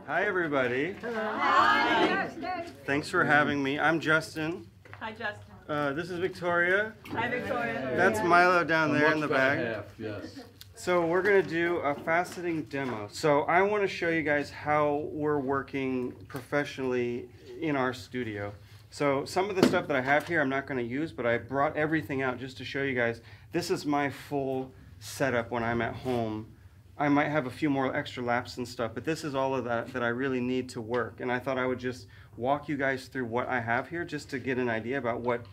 Hi, everybody. Hi. Thanks for having me. I'm Justin. Hi, Justin. This is Victoria. Hi, Victoria. That's Milo down there in the back. Half, yes. So we're going to do a faceting demo. So I want to show you guys how we're working professionally in our studio. So some of the stuff that I have here I'm not going to use, but I brought everything out just to show you guys. This is my full setup when I'm at home. I might have a few more extra laps and stuff, but this is all of that I really need to work. And I thought I would just walk you guys through what I have here just to get an idea about what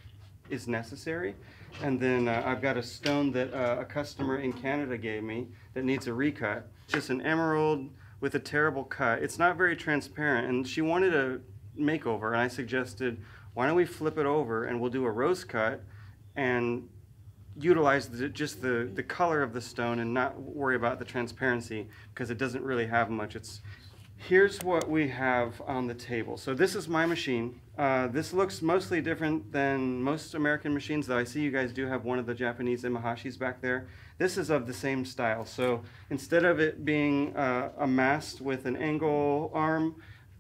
is necessary. And then I've got a stone that a customer in Canada gave me that needs a recut. Just an emerald with a terrible cut. It's not very transparent, and she wanted a makeover, and I suggested, why don't we flip it over and we'll do a rose cut and utilize just the color of the stone and not worry about the transparency because it doesn't really have much. Here's what we have on the table. So this is my machine. This looks mostly different than most American machines, though I see you guys do have one of the Japanese Imahashis back there. This is of the same style. So instead of it being a mast with an angle arm,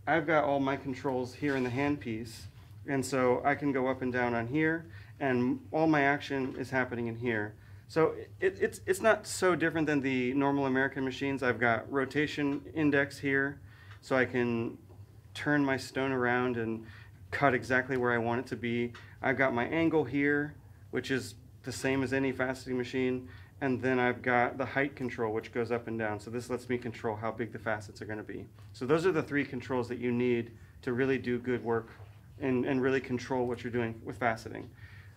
I've got all my controls here in the handpiece. And so I can go up and down on here, and all my action is happening in here. So it's not so different than the normal American machines. I've got rotation index here, so I can turn my stone around and cut exactly where I want it to be. I've got my angle here, which is the same as any faceting machine. And then I've got the height control, which goes up and down. So this lets me control how big the facets are going to be. So those are the three controls that you need to really do good work and really control what you're doing with faceting.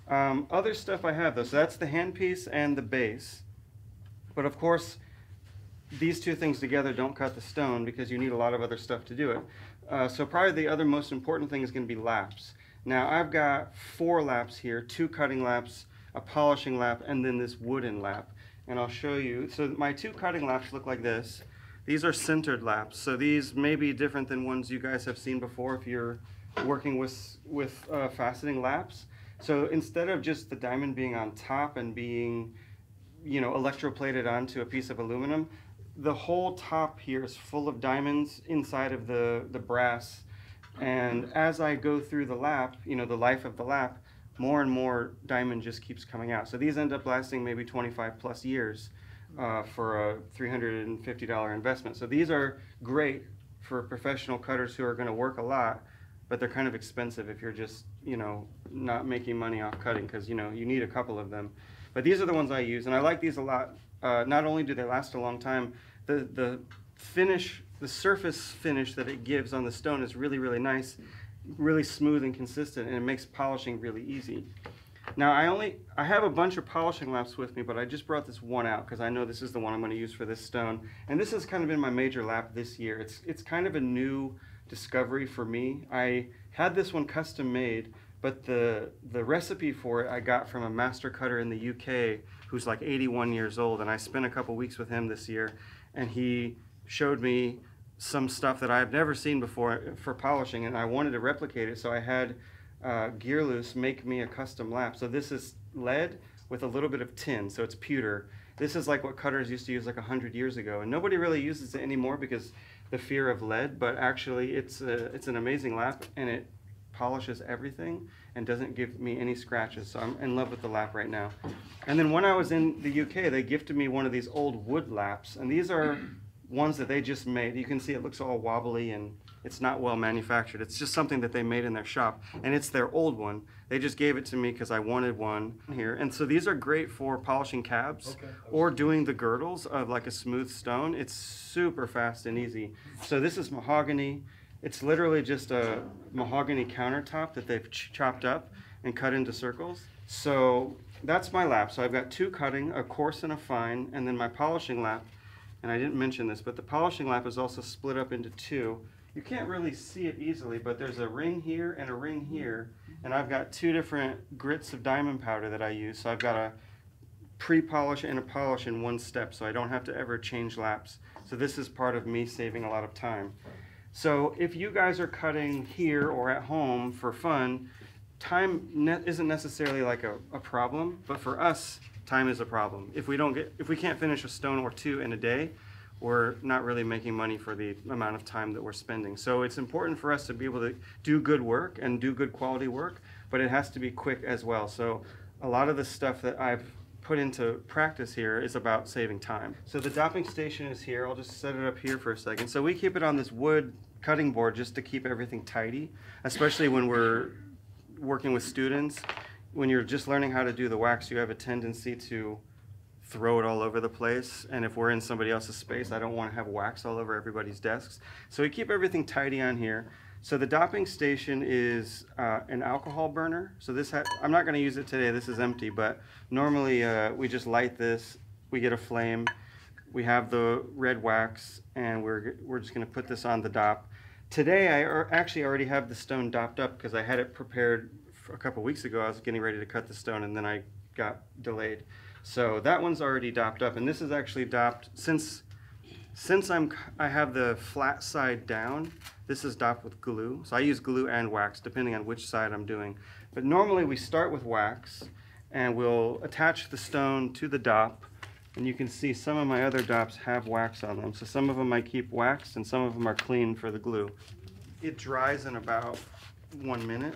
Other stuff I have, though, so that's the handpiece and the base. But of course, these two things together don't cut the stone because you need a lot of other stuff to do it. So probably the other most important thing is going to be laps. Now I've got 4 laps here, 2 cutting laps, a polishing lap, and then this wooden lap. And I'll show you. So my 2 cutting laps look like this. These are centered laps. So these may be different than ones you guys have seen before if you're working with faceting laps. So instead of just the diamond being on top and being, electroplated onto a piece of aluminum, the whole top here is full of diamonds inside of the brass. And as I go through the lap, the life of the lap, more and more diamond just keeps coming out. So these end up lasting maybe 25 plus years for a $350 investment. So these are great for professional cutters who are going to work a lot, but they're kind of expensive if you're just, not making money off cutting because, you need a couple of them. But these are the ones I use, and I like these a lot. Not only do they last a long time, the finish, the surface finish that it gives on the stone is really, really nice, really smooth and consistent, and it makes polishing really easy. Now I have a bunch of polishing laps with me, but I just brought this one out because I know this is the one I'm going to use for this stone. And this has kind of been my major lap this year. It's kind of a new discovery for me. I had this one custom made, but the recipe for it I got from a master cutter in the UK who's like 81 years old, and I spent a couple weeks with him this year, and he showed me some stuff that I've never seen before for polishing, and I wanted to replicate it, so I had Girdle make me a custom lap. So this is lead with a little bit of tin, so it's pewter. This is like what cutters used to use like 100 years ago, and nobody really uses it anymore because the fear of lead, but actually it's an amazing lap, and it polishes everything and doesn't give me any scratches. So I'm in love with the lap right now. And then when I was in the UK, they gifted me one of these old wood laps, and these are ones that they just made. You can see it looks all wobbly and it's not well manufactured. It's just something that they made in their shop, and it's their old one. They just gave it to me because I wanted one here. And so these are great for polishing cabs or doing the girdles of like a smooth stone. It's super fast and easy. So this is mahogany. It's literally just a mahogany countertop that they've chopped up and cut into circles. So that's my lap. So I've got 2 cutting, a coarse and a fine, and then my polishing lap. And I didn't mention this, but the polishing lap is also split up into 2. You can't really see it easily, but there's a ring here and a ring here, and I've got 2 different grits of diamond powder that I use. So I've got a pre-polish and a polish in one step, so I don't have to ever change laps. So this is part of me saving a lot of time. So if you guys are cutting here or at home for fun, time isn't necessarily like a problem, but for us, time is a problem. If we can't finish a stone or 2 in a day, we're not really making money for the amount of time that we're spending. So it's important for us to be able to do good work and do good quality work, but it has to be quick as well. So a lot of the stuff that I've put into practice here is about saving time. So the dopping station is here. I'll just set it up here for a second. So we keep it on this wood cutting board just to keep everything tidy, especially when we're working with students. When you're just learning how to do the wax, you have a tendency to throw it all over the place, and if we're in somebody else's space, I don't want to have wax all over everybody's desks. So we keep everything tidy on here. So the dopping station is an alcohol burner. So this I'm not going to use it today, this is empty, but normally we just light this, we get a flame, we have the red wax, and we're just going to put this on the dop. Today I actually already have the stone dopped up because I had it prepared a couple weeks ago. I was getting ready to cut the stone and then I got delayed. So that one's already dopped up, and this is actually dopped since I have the flat side down. This is dopped with glue. So I use glue and wax depending on which side I'm doing. But normally we start with wax and we'll attach the stone to the dop, and you can see some of my other dops have wax on them. So some of them I keep waxed and some of them are clean for the glue. It dries in about 1 minute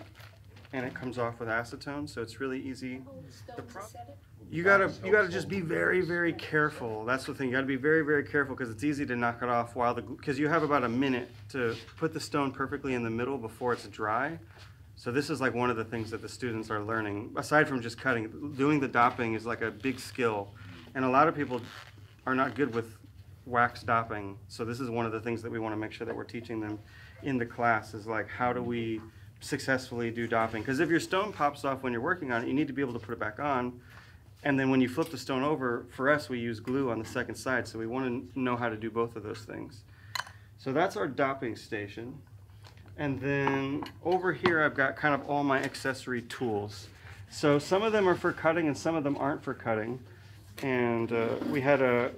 and it comes off with acetone, so it's really easy. You gotta just be very, very careful. That's the thing. You gotta be very, very careful because it's easy to knock it off because you have about a minute to put the stone perfectly in the middle before it's dry. So this is like one of the things that the students are learning. Aside from just cutting, doing the dopping is like a big skill, and a lot of people are not good with wax dopping. So this is one of the things that we want to make sure that we're teaching them in the class is like, how do we successfully do dopping? Because if your stone pops off when you're working on it, you need to be able to put it back on. And then when you flip the stone over, for us, we use glue on the second side. So we want to know how to do both of those things. So that's our dopping station. And then over here, I've got kind of all my accessory tools. So some of them are for cutting and some of them aren't for cutting. And we had a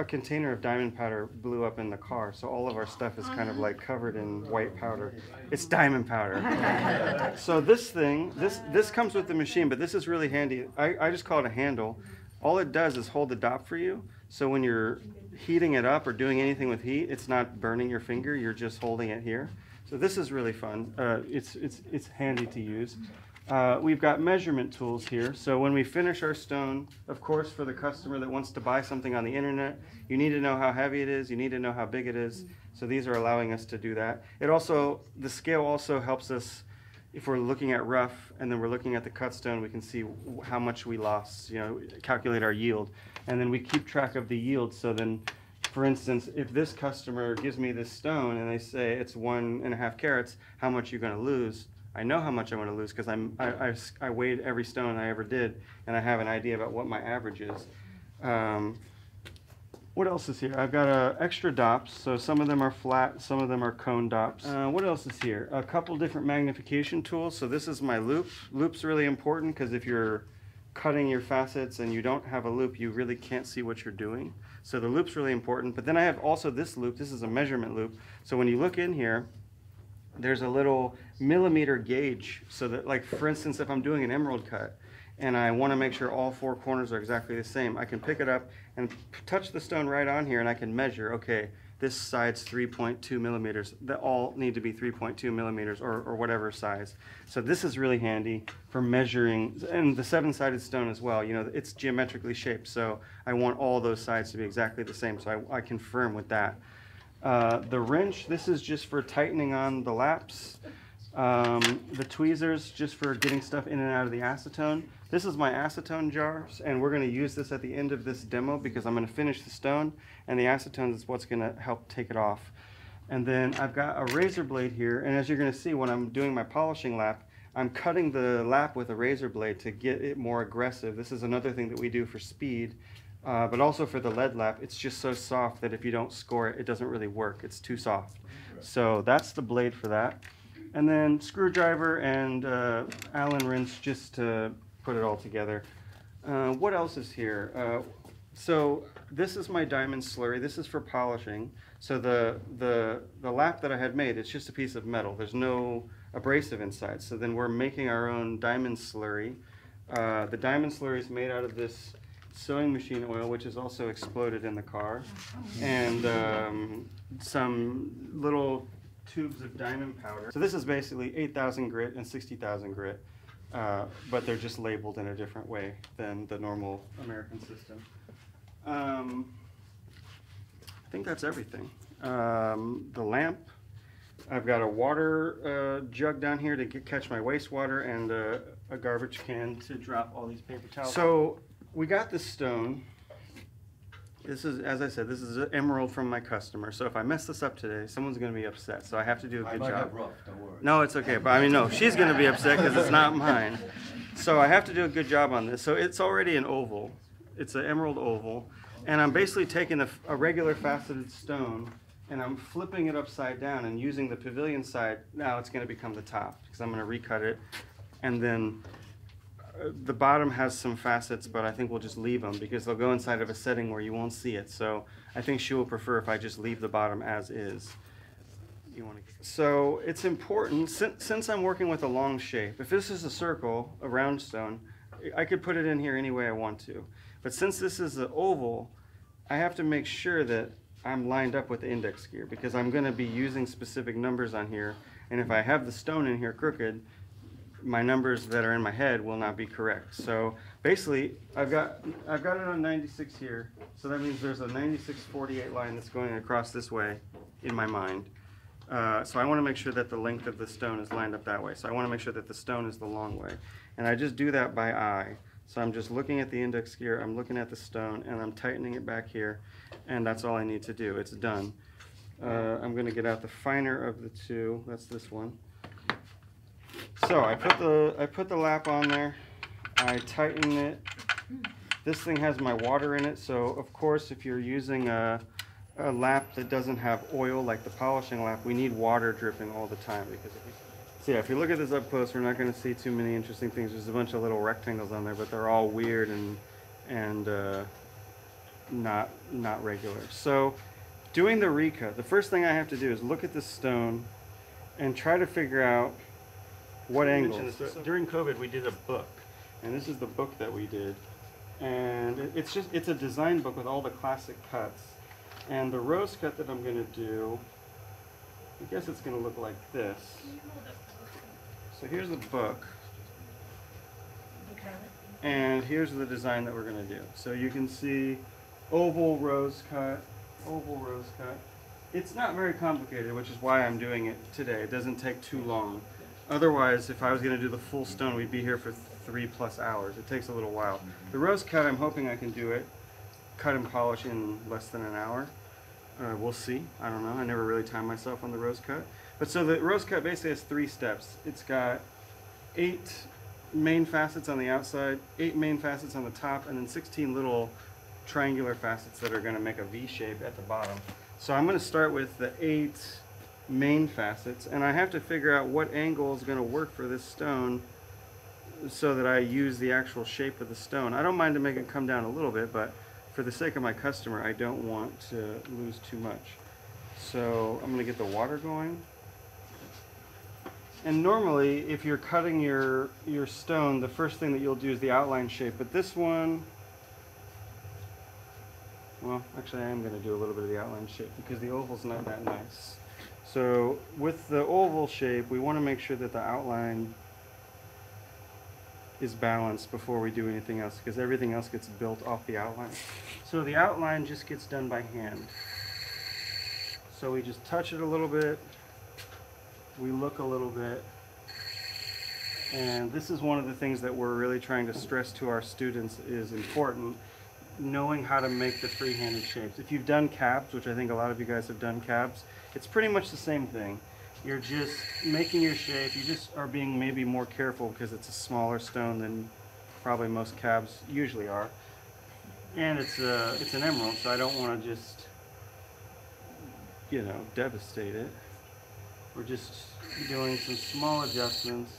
container of diamond powder blew up in the car, so all of our stuff is kind of like covered in white powder. It's diamond powder. So this thing, this comes with the machine, but this is really handy. I just call it a handle. All it does is hold the dop for you, so when you're heating it up or doing anything with heat, it's not burning your finger, you're just holding it here. So this is really fun. It's handy to use. We've got measurement tools here. So when we finish our stone, of course, for the customer that wants to buy something on the internet, you need to know how heavy it is, you need to know how big it is. So these are allowing us to do that. The scale also helps us, if we're looking at rough and then we're looking at the cut stone, we can see how much we lost, calculate our yield. And then we keep track of the yield. So then, for instance, if this customer gives me this stone and they say it's 1.5 carats, how much are you going to lose? I know how much I'm going to lose because I weighed every stone I ever did, and I have an idea about what my average is. What else is here? I've got extra dops, so some of them are flat, some of them are cone dops. What else is here? A couple different magnification tools. So this is my loop. Loop's really important because if you're cutting your facets and you don't have a loop, you really can't see what you're doing. So the loop's really important. But then I have also this loop. This is a measurement loop. So when you look in here, there's a little millimeter gauge, so that, like, for instance, if I'm doing an emerald cut and I want to make sure all 4 corners are exactly the same, I can pick it up and touch the stone right on here and I can measure, okay, this side's 3.2 millimeters. They all need to be 3.2 millimeters or whatever size. So this is really handy for measuring, and the 7-sided stone as well. It's geometrically shaped, so I want all those sides to be exactly the same, so I confirm with that. The wrench, this is just for tightening on the laps. The tweezers, just for getting stuff in and out of the acetone. This is my acetone jar, and we're going to use this at the end of this demo because I'm going to finish the stone, and the acetone is what's going to help take it off. And then I've got a razor blade here, and as you're going to see when I'm doing my polishing lap, I'm cutting the lap with a razor blade to get it more aggressive. This is another thing that we do for speed. But also for the lead lap, it's just so soft that if you don't score it, it doesn't really work. It's too soft. So that's the blade for that. And then screwdriver and Allen wrench just to put it all together. What else is here? So this is my diamond slurry. This is for polishing. So the lap that I had made, it's just a piece of metal. There's no abrasive inside. So then we're making our own diamond slurry. The diamond slurry is made out of this sewing machine oil, which is also exploded in the car, and some little tubes of diamond powder. So this is basically 8,000 grit and 60,000 grit, but they're just labeled in a different way than the normal American system. I think that's everything. The lamp. I've got a water jug down here to catch my wastewater, and a garbage can to drop all these paper towels. So we got this stone. This is, as I said, this is an emerald from my customer. So if I mess this up today, someone's going to be upset. So I have to do a good job. Rough, don't worry. No, it's okay. But I mean, no, she's going to be upset because it's not mine. So I have to do a good job on this. So it's already an oval. It's an emerald oval. And I'm basically taking a regular faceted stone, and I'm flipping it upside down and using the pavilion side. Now it's going to become the top because I'm going to recut it. And then the bottom has some facets, but I think we'll just leave them because they'll go inside of a setting where you won't see it. So I think she will prefer if I just leave the bottom as is. So it's important, since I'm working with a long shape, if this is a circle, a round stone, I could put it in here any way I want to. But since this is an oval, I have to make sure that I'm lined up with the index gear because I'm going to be using specific numbers on here. And if I have the stone in here crooked, my numbers that are in my head will not be correct. So basically, I've got it on 96 here. So that means there's a 96-48 line that's going across this way in my mind. So I want to make sure that the length of the stone is lined up that way. So I want to make sure that the stone is the long way. And I just do that by eye. So I'm just looking at the index gear, I'm looking at the stone, and I'm tightening it back here. And that's all I need to do. It's done. I'm going to get out the finer of the two. That's this one. So I put the lap on there. I tighten it. This thing has my water in it. So of course, if you're using a lap that doesn't have oil like the polishing lap, we need water dripping all the time because if you look at this up close, we're not going to see too many interesting things. There's a bunch of little rectangles on there, but they're all weird and not regular. So doing the recut, the first thing I have to do is look at the stone and try to figure out what angles. During COVID, we did a book, and this is the book that we did, and it's a design book with all the classic cuts. And the rose cut that I'm going to do, I guess it's going to look like this. So here's the book, and here's the design that we're going to do. So you can see oval rose cut, oval rose cut. It's not very complicated, which is why I'm doing it today. It doesn't take too long. Otherwise, if I was going to do the full stone, we'd be here for 3+ hours. It takes a little while. The rose cut, I'm hoping I can do it, cut and polish in less than an hour. We'll see. I don't know. I never really timed myself on the rose cut. But so the rose cut basically has 3 steps. It's got 8 main facets on the outside, 8 main facets on the top, and then 16 little triangular facets that are going to make a V shape at the bottom. So I'm going to start with the 8 main facets, and I have to figure out what angle is going to work for this stone so that I use the actual shape of the stone. I don't mind to make it come down a little bit, but for the sake of my customer, I don't want to lose too much. So I'm going to get the water going. And normally, if you're cutting your stone, the first thing that you'll do is the outline shape. But this one, well, actually I am going to do a little bit of the outline shape because the oval's not that nice. So with the oval shape, we want to make sure that the outline is balanced before we do anything else because everything else gets built off the outline. So the outline just gets done by hand. So we just touch it a little bit, we look a little bit, and this is one of the things that we're really trying to stress to our students is important, knowing how to make the free-handed shapes. If you've done cabs, which I think a lot of you guys have done cabs, it's pretty much the same thing. You're just making your shape, you just are being maybe more careful because it's a smaller stone than probably most cabs usually are. And it's an emerald, so I don't want to just, devastate it. We're just doing some small adjustments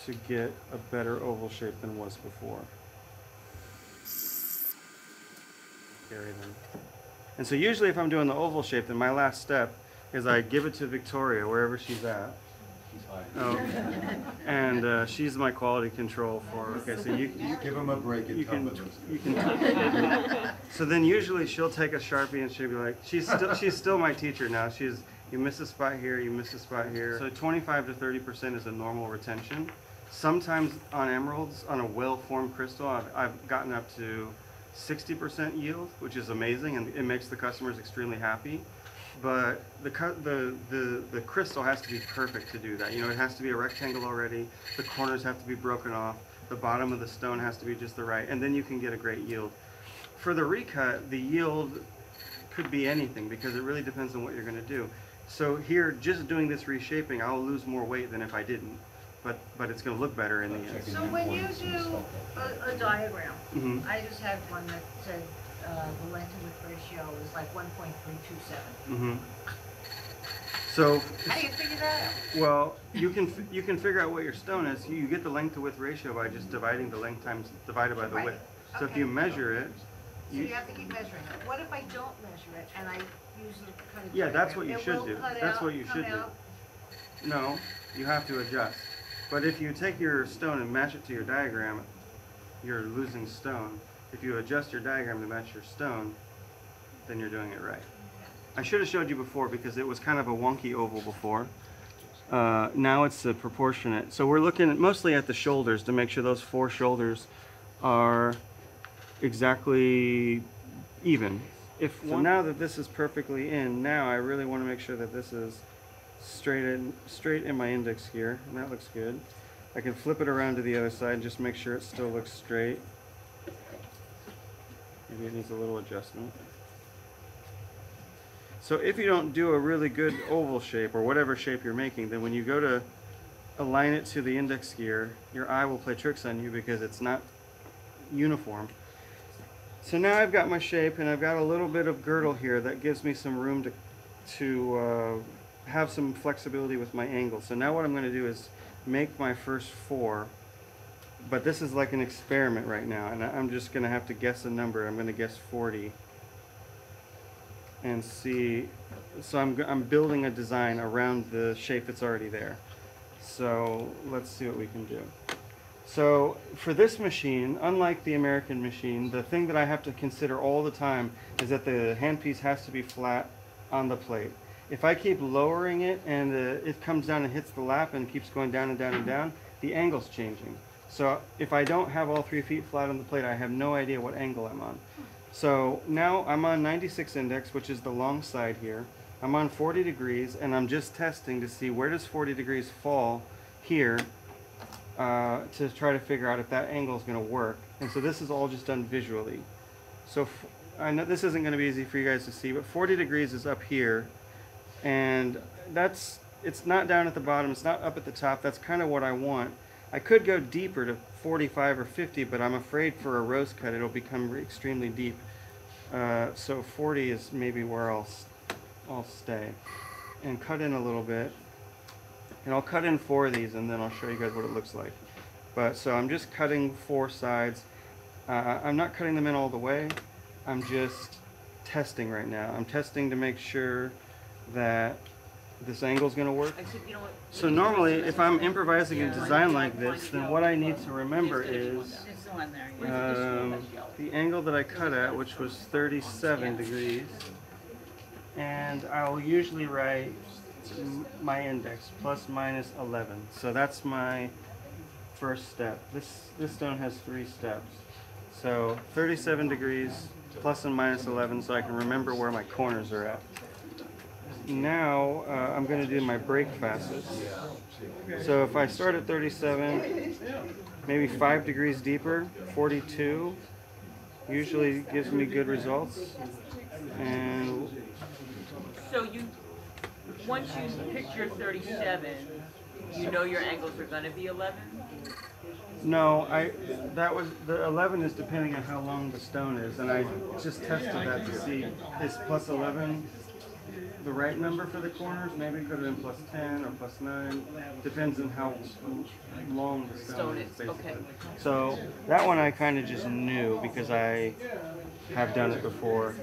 to get a better oval shape than was before. Carry them. And so usually if I'm doing the oval shape, then my last step is I give it to Victoria, wherever she's at. Oh, and she's my quality control for. Okay, so you Give him a break and tell him. you can. So then usually she'll take a Sharpie and she'll be like, she's still my teacher now. You miss a spot here, you miss a spot here. So 25 to 30% is a normal retention. Sometimes on emeralds, on a well-formed crystal, I've gotten up to 60% yield, which is amazing, and it makes the customers extremely happy. But the crystal has to be perfect to do that. You know, it has to be a rectangle already. The corners have to be broken off. The bottom of the stone has to be just the right, and then you can get a great yield. For the recut, the yield could be anything because it really depends on what you're going to do. So here, just doing this reshaping, I'll lose more weight than if I didn't. But it's going to look better in the end. So when you do a diagram, Mm-hmm. I just had one that said the length and width ratio is like 1.327. Mm-hmm. So, How do you figure that out? well, you can figure out what your stone is. You get the length to width ratio by just dividing the length times divided by the Right. width. So if Okay. you measure it, So you have to keep measuring it. What if I don't measure it and I use the kind of yeah, that's diagram? what you It should will do. cut That's out, what you come should do. out? No, you have to adjust. But if you take your stone and match it to your diagram, you're losing stone. If you adjust your diagram to match your stone, then you're doing it right. I should have showed you before because it was kind of a wonky oval before. Now it's proportionate. So we're looking mostly at the shoulders to make sure those four shoulders are exactly even. So now that this is perfectly in, now I really want to make sure that this is straight in my index here, and that looks good. I can flip it around to the other side and just make sure it still looks straight. Maybe it needs a little adjustment. So if you don't do a really good oval shape or whatever shape you're making, then when you go to align it to the index gear, your eye will play tricks on you because it's not uniform. So now I've got my shape and I've got a little bit of girdle here that gives me some room to have some flexibility with my angle. So now what I'm going to do is make my first four, but this is like an experiment right now, and I'm just going to have to guess a number. I'm going to guess 40 and see. So I'm building a design around the shape that's already there. So let's see what we can do. So for this machine, unlike the American machine, the thing that I have to consider all the time is that the handpiece has to be flat on the plate. If I keep lowering it and it comes down and hits the lap and keeps going down and down and down, the angle's changing. So if I don't have all 3 feet flat on the plate, I have no idea what angle I'm on. So now I'm on 96 index, which is the long side here. I'm on 40 degrees, and I'm just testing to see where does 40 degrees fall here to try to figure out if that angle is going to work. And so this is all just done visually. So I know this isn't going to be easy for you guys to see, but 40 degrees is up here. And it's not down at the bottom, it's not up at the top. That's kind of what I want. I could go deeper to 45 or 50, but I'm afraid for a rose cut it'll become extremely deep. So 40 is maybe where I'll stay. And cut in a little bit. And I'll cut in 4 of these and then I'll show you guys what it looks like. But so I'm just cutting 4 sides. I'm not cutting them in all the way. I'm just testing right now. I'm testing to make sure that this angle is going to work. So normally, if I'm improvising a design like this, then what I need to remember is the angle that I cut at, which was 37 degrees. And I'll usually write my index, plus minus 11. So that's my first step. This stone has 3 steps. So 37 degrees, plus and minus 11, so I can remember where my corners are at. Now I'm going to do my break facets. So if I start at 37, maybe 5 degrees deeper, 42 usually gives me good results. And so once you pick your 37, you know your angles are going to be 11? no, the 11 is depending on how long the stone is, and I just tested that to see is plus 11 the right number for the corners. Maybe it could have been plus 10 or plus 9. Depends on how long the stone is, basically. Okay. So that one I kind of just knew because I have done it before.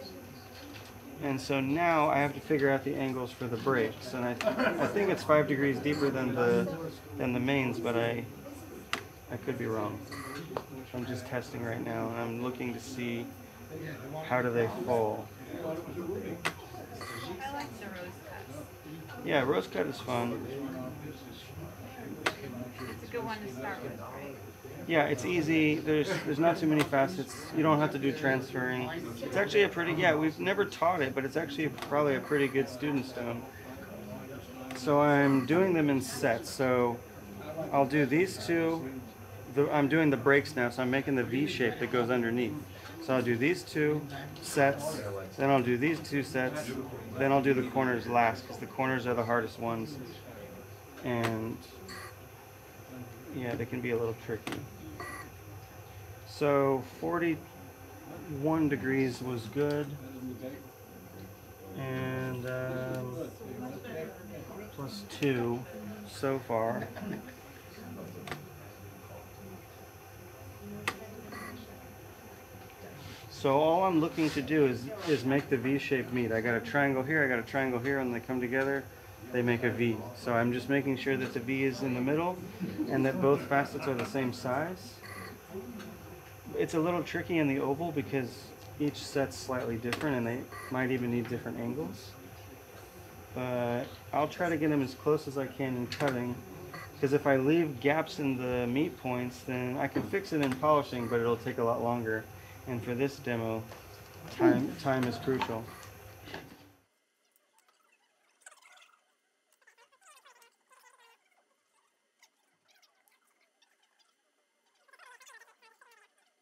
And so now I have to figure out the angles for the breaks, and I think it's 5 degrees deeper than the mains, but I could be wrong. I'm just testing right now, and I'm looking to see how do they fall. I like the rose cuts. Yeah, rose cut is fun. It's a good one to start with, right? Yeah, it's easy. There's not too many facets. You don't have to do transferring. It's actually a pretty, yeah, we've never taught it, but it's actually probably a pretty good student stone. So I'm doing them in sets. So I'll do these two. I'm doing the breaks now, so I'm making the V shape that goes underneath. So I'll do these 2 sets, then I'll do these 2 sets, then I'll do the corners last, because the corners are the hardest ones. And yeah, they can be a little tricky. So 41 degrees was good, and plus 2 so far. So all I'm looking to do is make the V shape meet. I got a triangle here, I got a triangle here, and they come together, they make a V. So I'm just making sure that the V is in the middle and that both facets are the same size. It's a little tricky in the oval because each set's slightly different and they might even need different angles. But I'll try to get them as close as I can in cutting, because if I leave gaps in the meet points, then I can fix it in polishing, but it'll take a lot longer. And for this demo, time is crucial.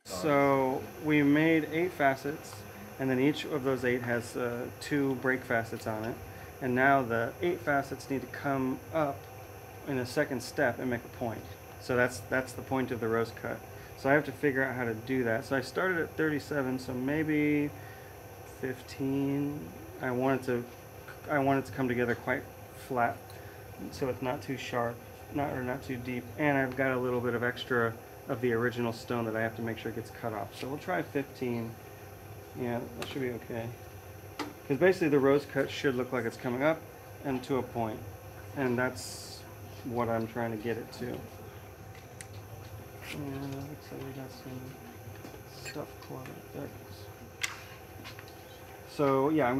So we made 8 facets, and then each of those 8 has 2 break facets on it. And now the 8 facets need to come up in a second step and make a point. So that's the point of the rose cut. So I have to figure out how to do that. So I started at 37, so maybe 15. I want it to come together quite flat, so it's not too sharp, not too deep. And I've got a little bit of extra of the original stone that I have to make sure gets cut off. So we'll try 15. Yeah, that should be okay. Because basically the rose cut should look like it's coming up and to a point, and that's what I'm trying to get it to. And looks like we got some stuff cluttered. There it goes. So yeah, I'm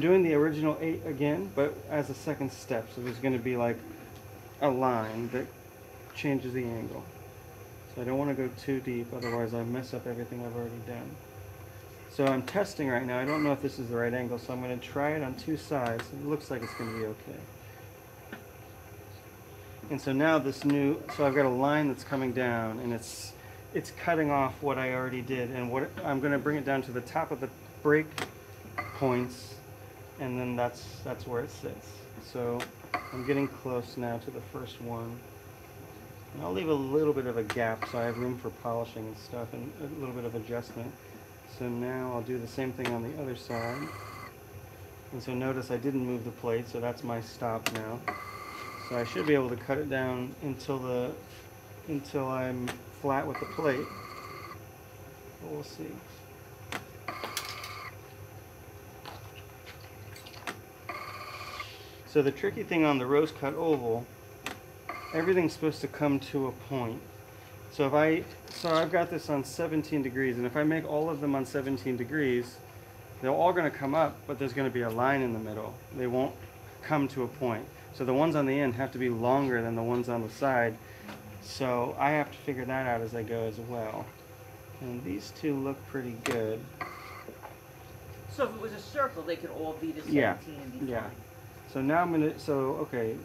doing the original 8 again, but as a second step. So there's going to be like a line that changes the angle. So I don't want to go too deep, otherwise I mess up everything I've already done. So I'm testing right now. I don't know if this is the right angle, so I'm going to try it on 2 sides. It looks like it's going to be okay. And so now so I've got a line that's coming down, and it's cutting off what I already did, and I'm going to bring it down to the top of the break points, and then that's where it sits. So I'm getting close now to the first one. And I'll leave a little bit of a gap so I have room for polishing and stuff and a little bit of adjustment. So now I'll do the same thing on the other side. And so notice I didn't move the plate, so that's my stop now. So I should be able to cut it down until I'm flat with the plate. But we'll see. So the tricky thing on the rose cut oval, everything's supposed to come to a point. So I've got this on 17 degrees, and if I make all of them on 17 degrees, they're all going to come up, but there's going to be a line in the middle. They won't come to a point. So the ones on the end have to be longer than the ones on the side. So I have to figure that out as I go as well. And these 2 look pretty good. So if it was a circle, they could all be the 17 and be yeah. fine. So now okay.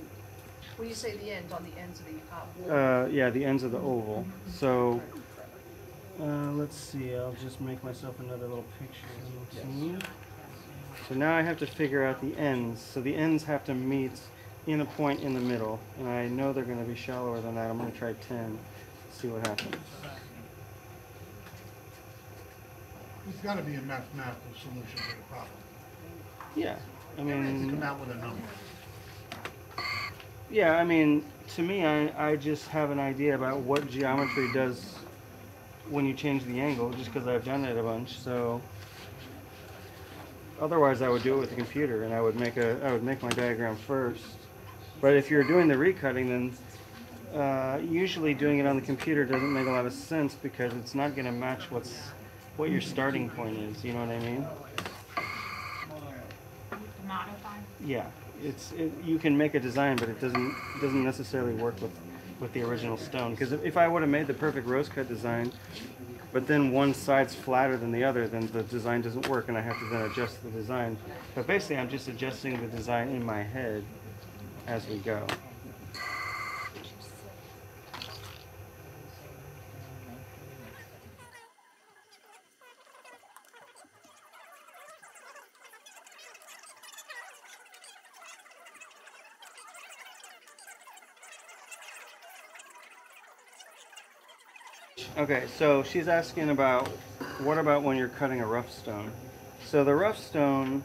When you say the end, on the ends of the oval? Yeah, the ends of the oval. So let's see, I'll just make myself another little picture. So now I have to figure out the ends. So the ends have to meet in a point in the middle, and I know they're going to be shallower than that. I'm going to try 10, see what happens. There's got to be a mathematical solution to the problem. Yeah, I You mean, come out with a number. yeah, I mean, to me, I just have an idea about what geometry does when you change the angle, just because I've done it a bunch. So Otherwise, I would do it with the computer, and I would make my diagram first. But if you're doing the recutting, then usually doing it on the computer doesn't make a lot of sense because it's not going to match what your starting point is. You know what I mean? Modify. Yeah, you can make a design, but it doesn't necessarily work with the original stone. Because if I would have made the perfect rose cut design, but then one side's flatter than the other, then the design doesn't work, and I have to then adjust the design. But basically, I'm just adjusting the design in my head as we go. Okay, so she's asking about what about when you're cutting a rough stone? So the rough stone,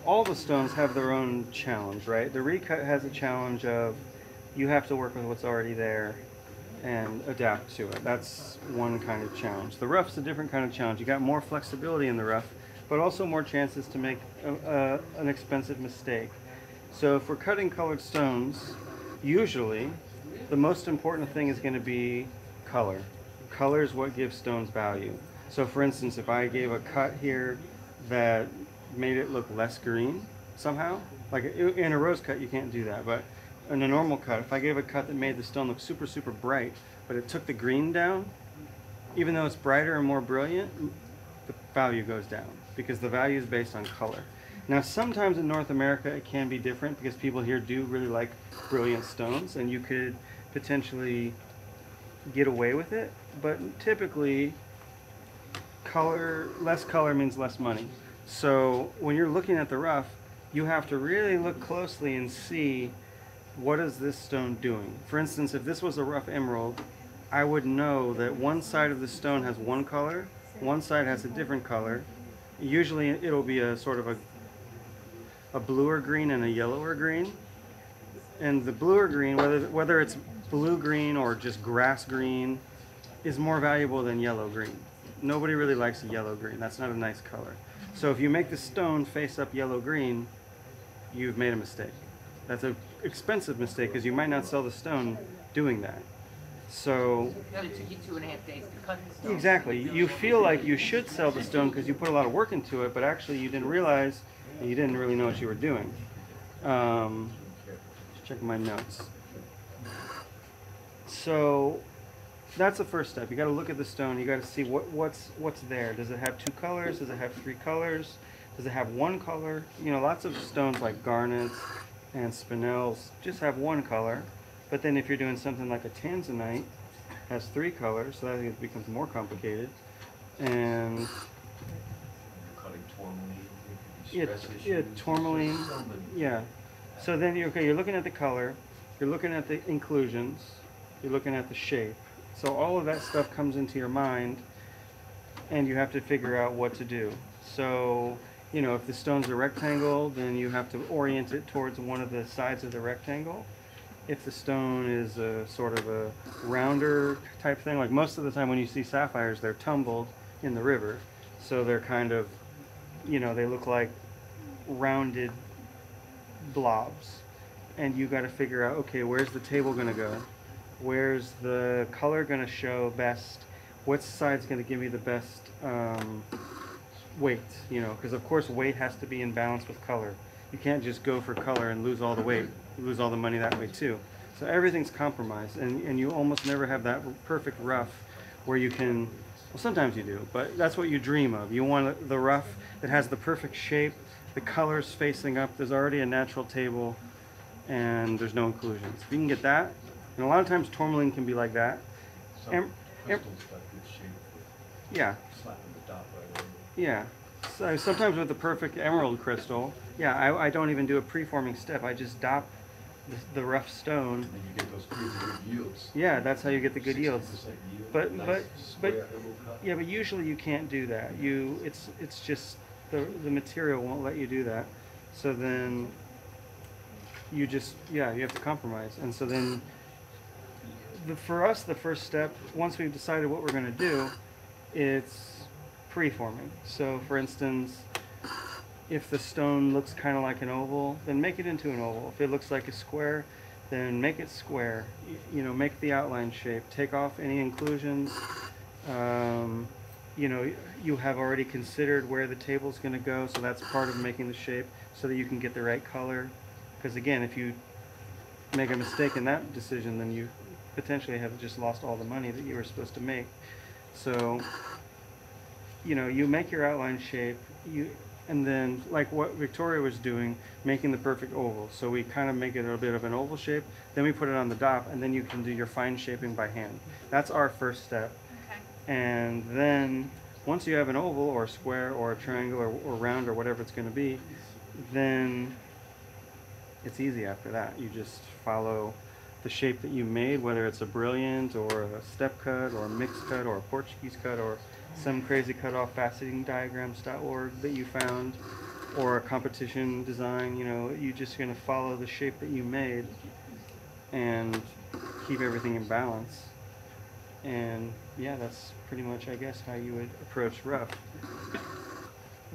all the stones have their own challenge, right? The recut has a challenge of you have to work with what's already there and adapt to it. That's one kind of challenge. The rough's a different kind of challenge. You got more flexibility in the rough, but also more chances to make an expensive mistake. So if we're cutting colored stones, usually the most important thing is going to be color. Color is what gives stones value. So for instance, if I gave a cut here that made it look less green somehow, like in a rose cut you can't do that, but in a normal cut, if I gave a cut that made the stone look super, super bright, but it took the green down, even though it's brighter and more brilliant, the value goes down because the value is based on color. Now sometimes in North America it can be different because people here do really like brilliant stones and you could potentially get away with it, but typically less color means less money. So when you're looking at the rough, you have to really look closely and see what is this stone doing. For instance, if this was a rough emerald, I would know that one side of the stone has one color, one side has a different color. Usually it'll be a sort of a bluer green and a yellower green. And the bluer green, whether it's blue green or just grass green, is more valuable than yellow green. Nobody really likes a yellow green. That's not a nice color. So if you make the stone face up yellow green, you've made a mistake. That's an expensive mistake because you might not sell the stone doing that. So It took you 2.5 days to cut the stone. exactly, you feel like you should sell the stone because you put a lot of work into it, but actually you didn't realize and you didn't really know what you were doing. Just checking my notes. So that's the first step. You got to look at the stone. You got to see what's there. Does it have 2 colors? Does it have 3 colors? Does it have 1 color? You know, lots of stones like garnets and spinels just have 1 color. But then if you're doing something like a tanzanite, it has 3 colors, so that becomes more complicated. And yeah, tourmaline. Yeah. So then you're looking at the color, you're looking at the inclusions, you're looking at the shape. So all of that stuff comes into your mind, and you have to figure out what to do. So, you know, if the stone's a rectangle, then you have to orient it towards one of the sides of the rectangle. If the stone is a sort of a rounder type thing, like most of the time when you see sapphires, they're tumbled in the river. So they're kind of, you know, they look like rounded blobs. And you got to figure out, okay, where's the table going to go? Where's the color going to show best? Which side's going to give me the best weight? You know, because of course weight has to be in balance with color. You can't just go for color and lose all the weight. You lose all the money that way too. So everything's compromised, and you almost never have that perfect rough where you can, well, sometimes you do, but that's what you dream of. You want the rough that has the perfect shape, the colors facing up, there's already a natural table, and there's no inclusions. If you can get that, and a lot of times tourmaline can be like that. Yeah. Yeah. So sometimes with the perfect emerald crystal, yeah, I don't even do a preforming step. I just dop the rough stone. And you get those crazy good yields. Yeah, that's how you get the good yields. Yield, But nice but square emerald cut. yeah, but usually you can't do that. It's just the material won't let you do that. So then you just, yeah, you have to compromise. And so then for us, the first step, once we've decided what we're going to do, it's freeforming. So for instance, if the stone looks kind of like an oval, then make it into an oval. If it looks like a square, then make it square. You know, make the outline shape. Take off any inclusions. You know, you have already considered where the table's going to go, so that's part of making the shape so that you can get the right color. Because again, if you make a mistake in that decision, then you potentially have just lost all the money that you were supposed to make. So, you know, you make your outline shape, and then like what Victoria was doing, making the perfect oval. So we kind of make it a bit of an oval shape, then we put it on the dot, and then you can do your fine shaping by hand. That's our first step. Okay. And then once you have an oval or a square or a triangle or round or whatever it's going to be, then it's easy after that. You just follow the shape that you made, whether it's a brilliant or a step cut or a mixed cut or a Portuguese cut or some crazy cut off facetingdiagrams.org that you found, or a competition design. You know, you're just going to follow the shape that you made and keep everything in balance. And yeah, that's pretty much, I guess, how you would approach rough.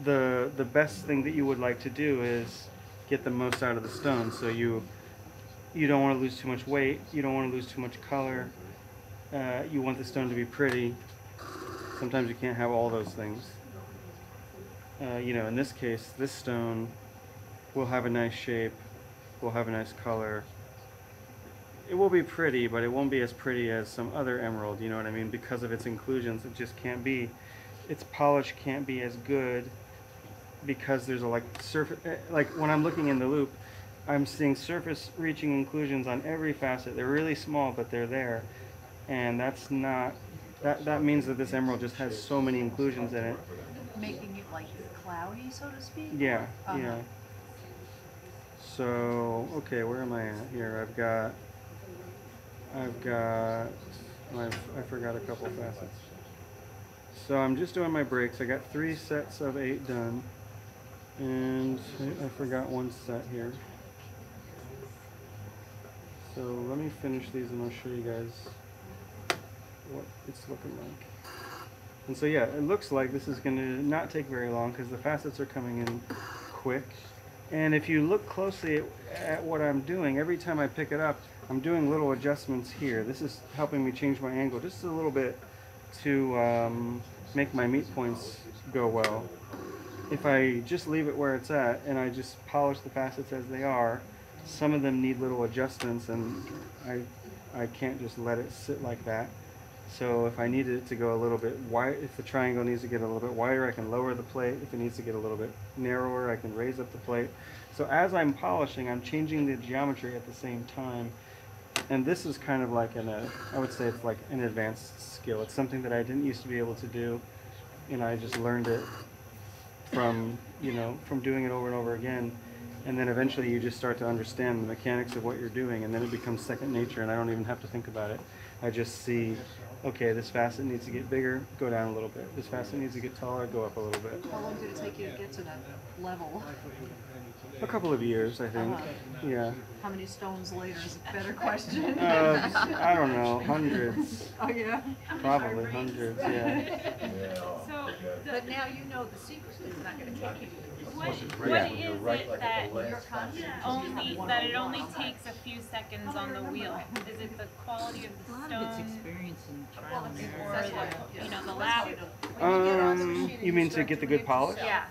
The best thing that you would like to do is get the most out of the stone. So you don't want to lose too much weight, you don't want to lose too much color, you want the stone to be pretty. Sometimes you can't have all those things. You know, in this case, this stone will have a nice shape, will have a nice color. It will be pretty, but it won't be as pretty as some other emerald, you know what I mean? Because of its inclusions, it just can't be, its polish can't be as good because there's a like surface, like when I'm looking in the loop, I'm seeing surface reaching inclusions on every facet. They're really small, but they're there. And that's not, that means that this emerald just has so many inclusions in it. Making it like cloudy, so to speak? Yeah, yeah. So, okay, where am I at here? I forgot a couple facets. So I'm just doing my breaks. I got 3 sets of 8 done. And I forgot one set here. So let me finish these and I'll show you guys what it's looking like. And so yeah, it looks like this is going to not take very long because the facets are coming in quick. And if you look closely at what I'm doing, every time I pick it up, I'm doing little adjustments here. This is helping me change my angle just a little bit to make my meet points go well. If I just leave it where it's at and I just polish the facets as they are, some of them need little adjustments, and I can't just let it sit like that. So if I needed it to go a little bit wide, if the triangle needs to get a little bit wider, I can lower the plate. If it needs to get a little bit narrower, I can raise up the plate. So as I'm polishing, I'm changing the geometry at the same time. And this is kind of like I would say it's like an advanced skill. It's something that I didn't used to be able to do, and I just learned it from, you know, from doing it over and over again. And then eventually you just start to understand the mechanics of what you're doing, and then it becomes second nature, and I don't even have to think about it. I just see, okay, this facet needs to get bigger, go down a little bit. This facet needs to get taller, go up a little bit. How long did it take you to get to that level? A couple of years, I think. Yeah. How many stones later is a better question. I don't know, hundreds. Oh yeah? Probably hundreds, yeah. So, But now you know the secret, it's not gonna take you. what is it that it only takes a few seconds on the wheel? Is it the quality of the stone? Experience and Well, trial and it's error. more Or you know, the lap? You mean to get the good polish? Yeah.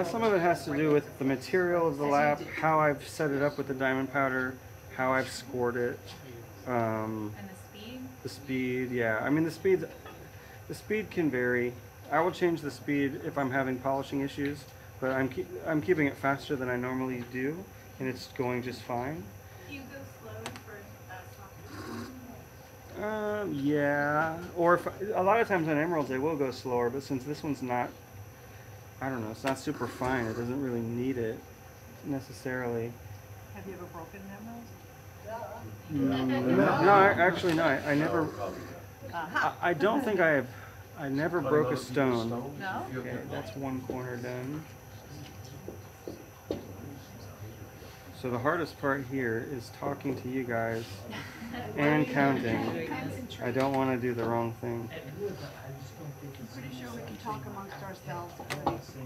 Some of it has to do with the material of the lap, how I've set it up with the diamond powder, how I've scored it, And the speed? the speed. Yeah, I mean the speed can vary. I will change the speed if I'm having polishing issues, but I'm keeping it faster than I normally do, and it's going just fine. Do you go slow for soft? Yeah, or if, a lot of times on emeralds I will go slower, but since this one's not, I don't know, it's not super fine, it doesn't really need it necessarily. Have you ever broken an emerald? No, actually no, I never, I don't think I never broke a stone. No? Okay, that's one corner done. So the hardest part here is talking to you guys and counting. I don't want to do the wrong thing. I'm pretty we can talk amongst ourselves.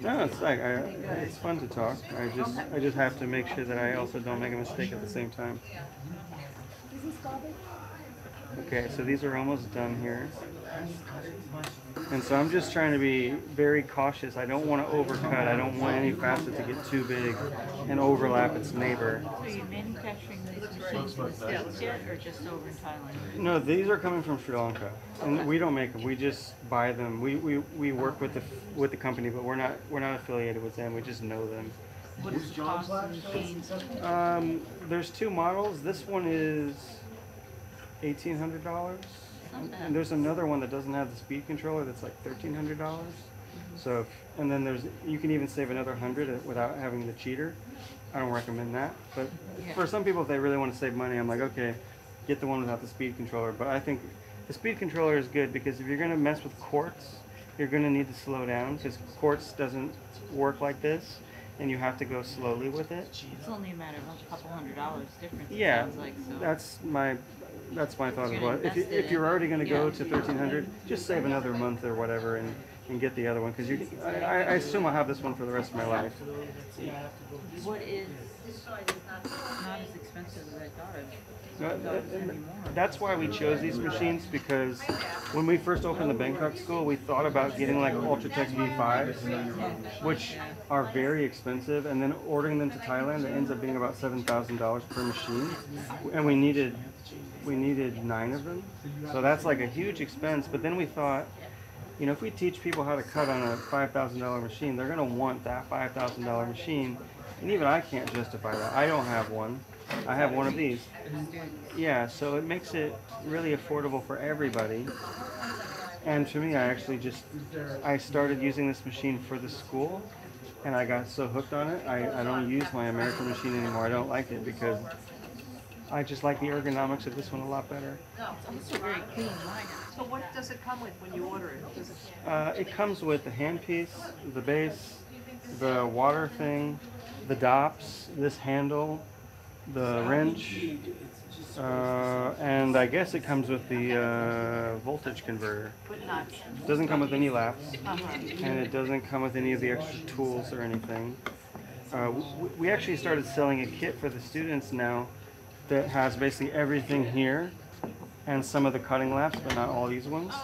No, it's like it's fun to talk. I just have to make sure that I also don't make a mistake at the same time. Okay, so these are almost done here. And so I'm just trying to be very cautious. I don't want to overcut. I don't want any facet to get too big and overlap its neighbor. So you're manufacturing these machines in the States yet, or just over in Thailand? No, these are coming from Sri Lanka, and we don't make them. We just buy them. We work with the company, but we're not affiliated with them. We just know them. What is the cost of the machines? There's two models. This one is $1,800, and there's another one that doesn't have the speed controller that's like $1,300. So, and then you can even save another $100 without having the cheater. I don't recommend that, but for some people, if they really want to save money, I'm like, okay, get the one without the speed controller. But I think the speed controller is good because if you're going to mess with quartz, you're going to need to slow down because quartz doesn't work like this, and you have to go slowly with it. It's only a matter of a couple $100 difference. Yeah, it sounds like, so. That's my thought as You're well. gonna invest If you're already going to go yeah. to 1,300, just save another month or whatever and get the other one because I assume I'll have this one for the rest of my life. What is not as expensive as I thought it? That's why we chose these machines because when we first opened the Bangkok school, we thought about getting like Ultratech V5s, which are very expensive, and then ordering them to Thailand, it ends up being about $7,000 per machine, and we needed 9 of them, so that's like a huge expense. But then we thought, you know, if we teach people how to cut on a $5,000 machine, they're going to want that $5,000 machine, and even I can't justify that. I don't have one. I have one of these. Yeah, so it makes it really affordable for everybody. And for me, I started using this machine for the school, and I got so hooked on it, I don't use my American machine anymore. I don't like it because I just like the ergonomics of this one a lot better. It's also very clean line. So what does it come with when you order it? Does it It comes with the handpiece, the base, the water thing, the dops, this handle, the wrench, and I guess it comes with the voltage converter. but not? It doesn't come with any laps, and it doesn't come with any of the extra tools or anything. We actually started selling a kit for the students now that has basically everything here and some of the cutting laps, but not all these ones.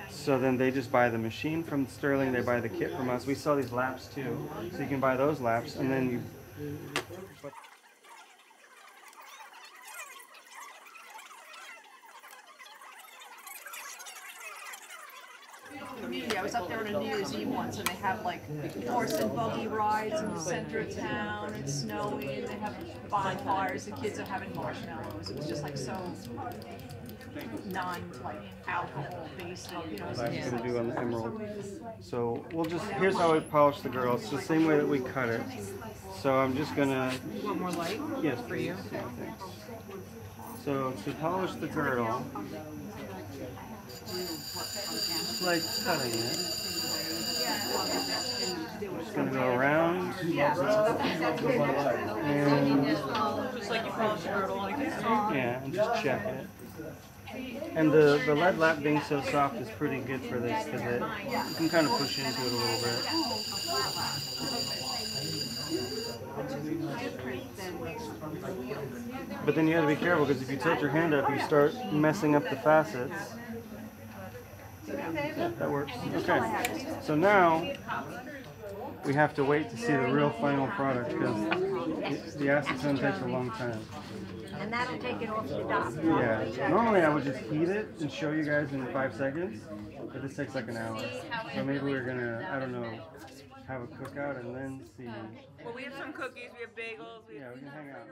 So then they just buy the machine from Sterling, they buy the kit from us. We sell these laps too, so you can buy those laps, and then you... Yeah, I was up there on a New Year's Eve once, and they have like horse and buggy rides in the center of town. It's snowing. They have bonfires. The kids are having marshmallows. It was just like so alcohol based. You know, I'm going to do on the emerald. So here's how I polish the girdle. It's the same way that we cut it. So I'm just going to... You want more light? Yes, for you. So to polish the girdle, just like cutting it, just going to go around, and Just like you polish your girdle like this. yeah, and just check it. And the lead lap being so soft is pretty good for this because you can kind of push into it a little bit. But then you have to be careful because if you tilt your hand up, you start messing up the facets. Yeah, that works. Okay. So now we have to wait to see the real final product because the acetone takes a long time. And that'll take it off the top. Yeah. Normally I would just heat it and show you guys in 5 seconds, but this takes like an hour. So maybe we're gonna, I don't know, have a cookout and then see. Well, we have some cookies, we have bagels. Yeah, we can hang out.